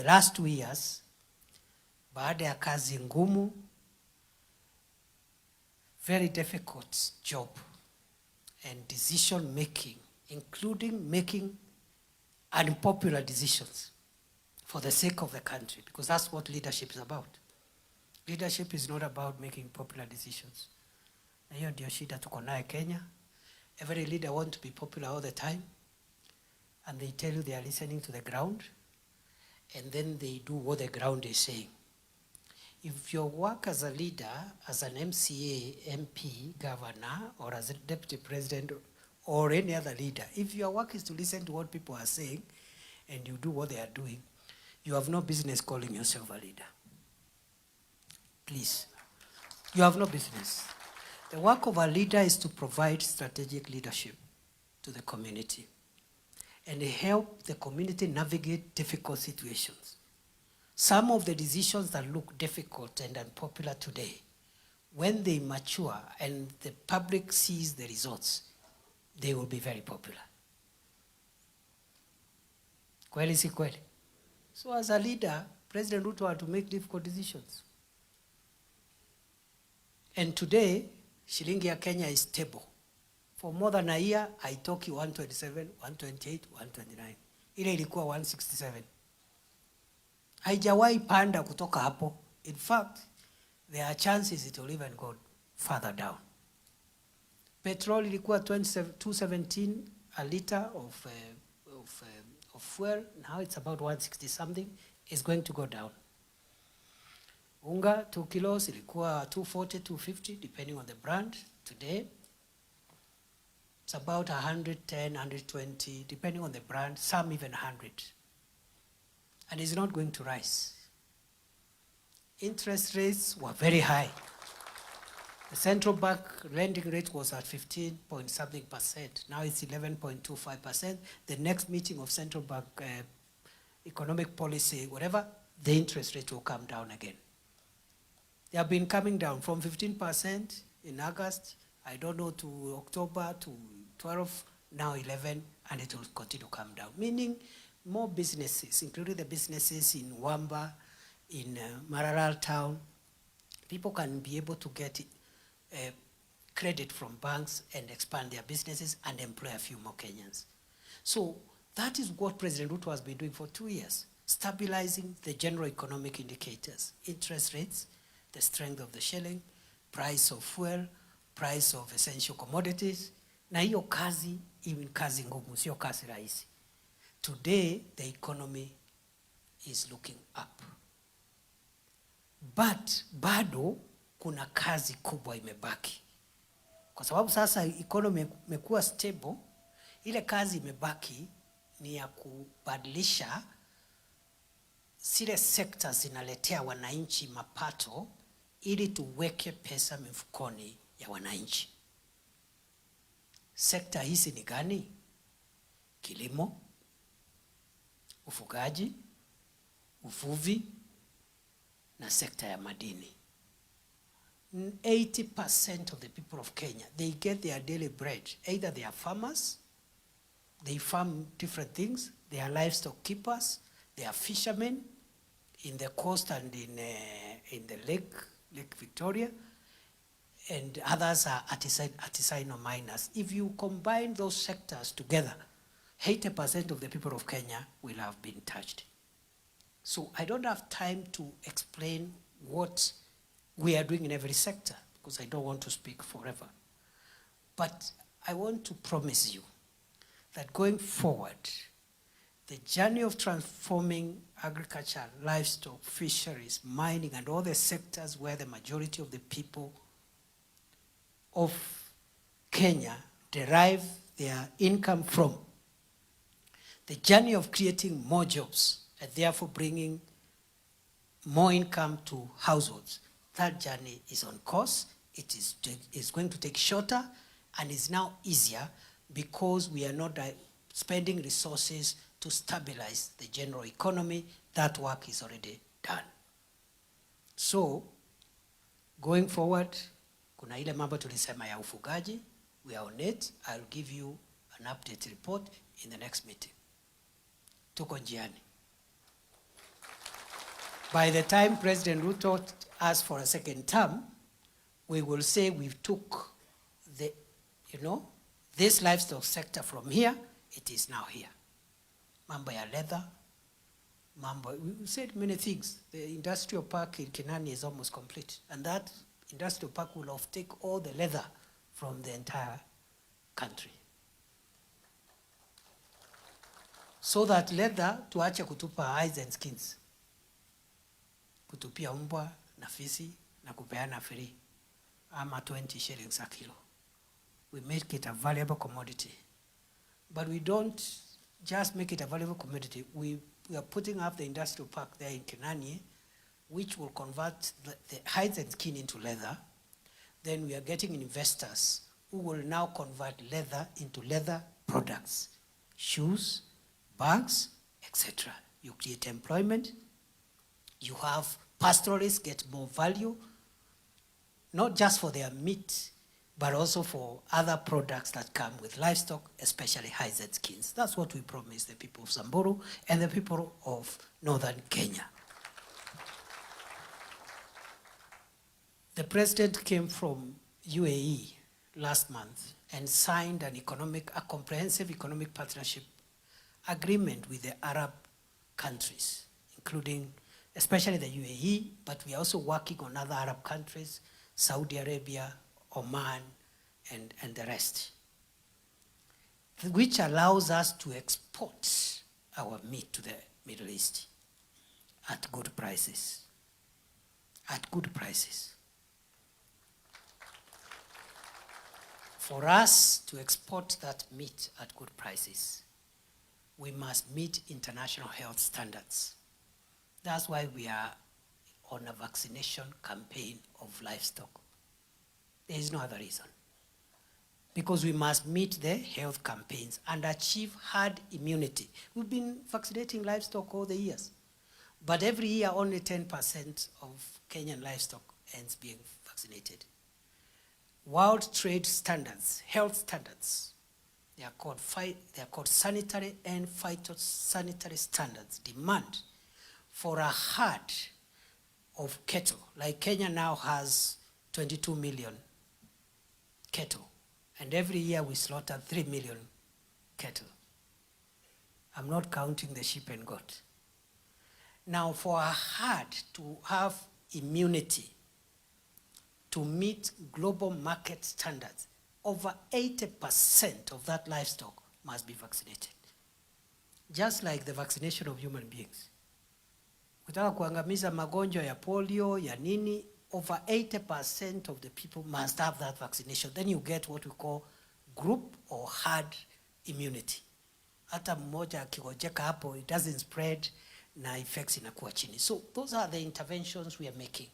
The last 2 years, baada ya kazi ngumu, very difficult job and decision making, including making unpopular decisions for the sake of the country, because that's what leadership is about. Leadership is not about making popular decisions. Na hiyo ndio shida tuko nayo Kenya. Every leader wants to be popular all the time, and they tell you they are listening to the ground, and then they do what the ground is saying. If your work as a leader, as an MCA, MP, governor, or as a deputy president, or any other leader, if your work is to listen to what people are saying, and you do what they are doing, you have no business calling yourself a leader. Please. You have no business. The work of a leader is to provide strategic leadership to the community and help the community navigate difficult situations. Some of the decisions that look difficult and unpopular today, when they mature and the public sees the results, they will be very popular. Kweli si kweli? So as a leader, President Ruto had to make difficult decisions. And today, shilingi ya Kenya is stable. For more than a year, I talk 127, 128, 129. Ile ilikuwa 167. Haijawahi panda kutoka hapo. In fact, there are chances it will even go further down. Petrol ilikuwa 217 a liter of fuel. Now it's about 160 something. It's going to go down. Unga 2 kilos ilikuwa 240, 250 depending on the brand. Today it's about 110, 120 depending on the brand, some even 100. And it's not going to rise. Interest rates were very high. The central bank lending rate was at 15 point something percent. Now it's 11.25%. The next meeting of central bank economic policy, whatever, the interest rate will come down again. They have been coming down from 15% in August, I don't know, to October, to 12, now 11, and it will continue to come down. Meaning more businesses, including the businesses in Wamba, in Maralal town, people can be able to get credit from banks and expand their businesses and employ a few more Kenyans. So that is what President Ruto has been doing for 2 years, stabilizing the general economic indicators, interest rates, the strength of the shilling, price of fuel, price of essential commodities. Na hiyo kazi, even kazi ngumu, sio kazi rahisi. Today, the economy is looking up. But bado kuna kazi kubwa imebaki. Kwa sababu sasa economy imekuwa stable, ile kazi imebaki ni ya kubadilisha zile sekta zinaletea wananchi mapato ili tuweke pesa mifukoni ya wananchi. Sekta hizi ni gani? Kilimo, ufugaji, uvuvi na sekta ya madini. 80% of the people of Kenya, they get their daily bread. Either they are farmers, they farm different things, they are livestock keepers, they are fishermen in the coast and in the Lake Victoria, and others are artisanal miners. If you combine those sectors together, 80% of the people of Kenya will have been touched. So I don't have time to explain what we are doing in every sector, because I don't want to speak forever. But I want to promise you that going forward, the journey of transforming agriculture, livestock, fisheries, mining, and all the sectors where the majority of the people of Kenya derive their income from, the journey of creating more jobs and therefore bringing more income to households, that journey is on course. It is going to take shorter and is now easier because we are not spending resources to stabilize the general economy. That work is already done. So, going forward, kuna ile mambo tulisema ya ufugaji, we are on it. I'll give you an update report in the next meeting. Tuko njiani. By the time President Ruto asks for a second term, we will say we've took the, this livestock sector from here, it is now here. Mambo ya leather, we said many things. The industrial park in Kinani is almost complete. And that industrial park will take all the leather from the entire country. So that leather tuache kutupa hides and skins. Kutupia umbwa na fisi na kupeana free. Ama 20 shillings a kilo. We make it a valuable commodity. But we don't just make it a valuable commodity. We are putting up the industrial park there in Kinani, which will convert the hides and skin into leather. Then we are getting investors who will now convert leather into leather products, shoes, bags, etc. You create employment. You have pastoralists get more value, not just for their meat, but also for other products that come with livestock, especially hides and skins. That's what we promise the people of Samburu and the people of northern Kenya. The president came from UAE last month and signed a comprehensive economic partnership agreement with the Arab countries, including especially the UAE, but we are also working on other Arab countries, Saudi Arabia, Oman, and the rest, which allows us to export our meat to the Middle East at good prices. At good prices. For us to export that meat at good prices, we must meet international health standards. That's why we are on a vaccination campaign of livestock. There is no other reason. Because we must meet the health campaigns and achieve herd immunity. We've been vaccinating livestock all the years. But every year, only 10% of Kenyan livestock ends being vaccinated. World trade standards, health standards, they are called sanitary and phytosanitary standards, demand for a herd of cattle. Like Kenya now has 22 million cattle. And every year we slaughter 3 million cattle. I'm not counting the sheep and goat. Now for a herd to have immunity, to meet global market standards, over 80% of that livestock must be vaccinated. Just like the vaccination of human beings. Kutaka kuangamiza magonjwa ya polio, ya nini, over 80% of the people must have that vaccination. Then you get what we call group or herd immunity. Hata mmoja akigojeka hapo, it doesn't spread na effects inakuwa chini. So those are the interventions we are making.